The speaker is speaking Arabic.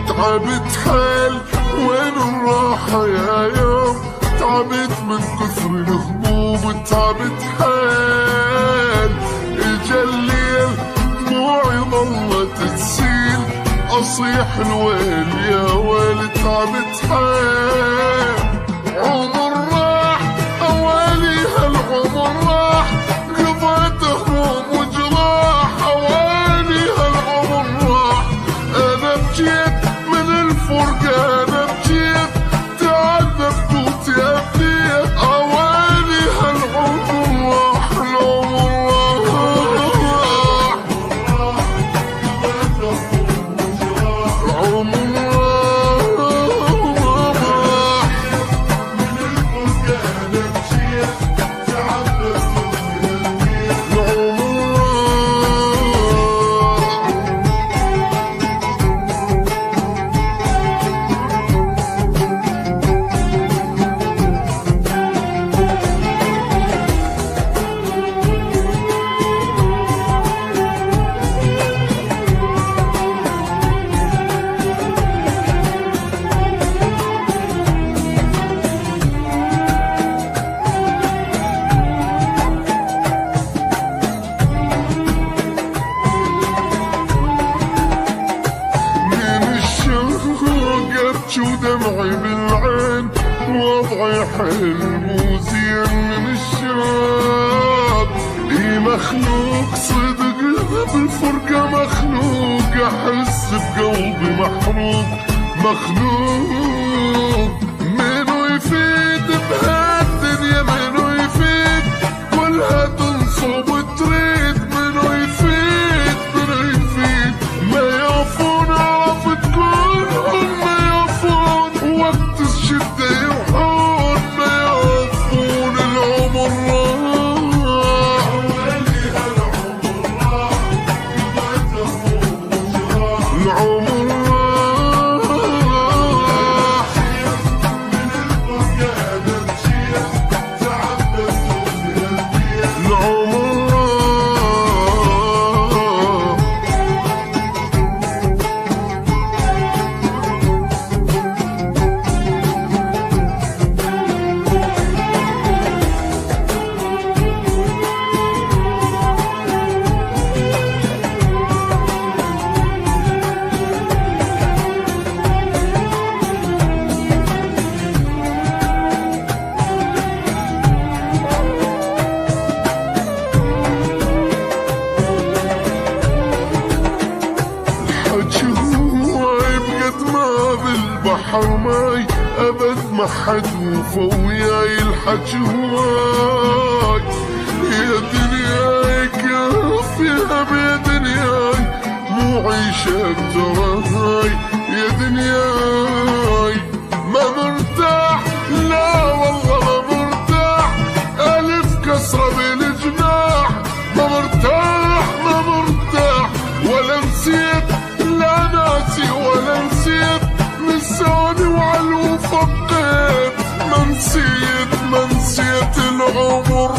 تعبت حيل وين الراحة يا يوم، تعبت من كثر الهموم، تعبت حيل اجا الليل دموعي ظلت تسيل، اصيح الويل يا ويل تعبت حيل. عمر راح اوالي هالعمر راح، قضيت هموم وجراح اوالي هالعمر راح. انا بجيت الفرقة، أنا بجيت تعذبت وتأذيت أوالي هالعمر راح. العمر راح العمر راح من الفرقة، أنا بجيت تعذبت وتأذيت العمر ودمعي بالعين، وضعي حيل مو زين من الشوق. اي مخلوق صدق بالفرقة مخلوق، احس بقلبي محروق مخلوق. منو يفيد بهالدنيا، منو يفيد كلها تنصب وتريد، منو يفيد منو يفيد ما يعرفون عرفت كلهم وقت الشدة يروحون ما يعرفون. العمر راح أولي هالعمر راح، قضيت هموم وجراح. العمر راح من الفرقة، أنا مشيت تعبت وتأذيت العمر راح. بالبحر ماي أبد ما حد وفى وياي، الحكي هواي يا دنياي كافيها يا دنياي، مو عيشة تراهاي يا دنياي. ما مرتاح لا والله ما مرتاح، ألف كسرة بالجناح. ما مرتاح ما مرتاح ولا نسيت لا ناسي ولا نسيت، نساني وعلو فقيت ما نسيت العمر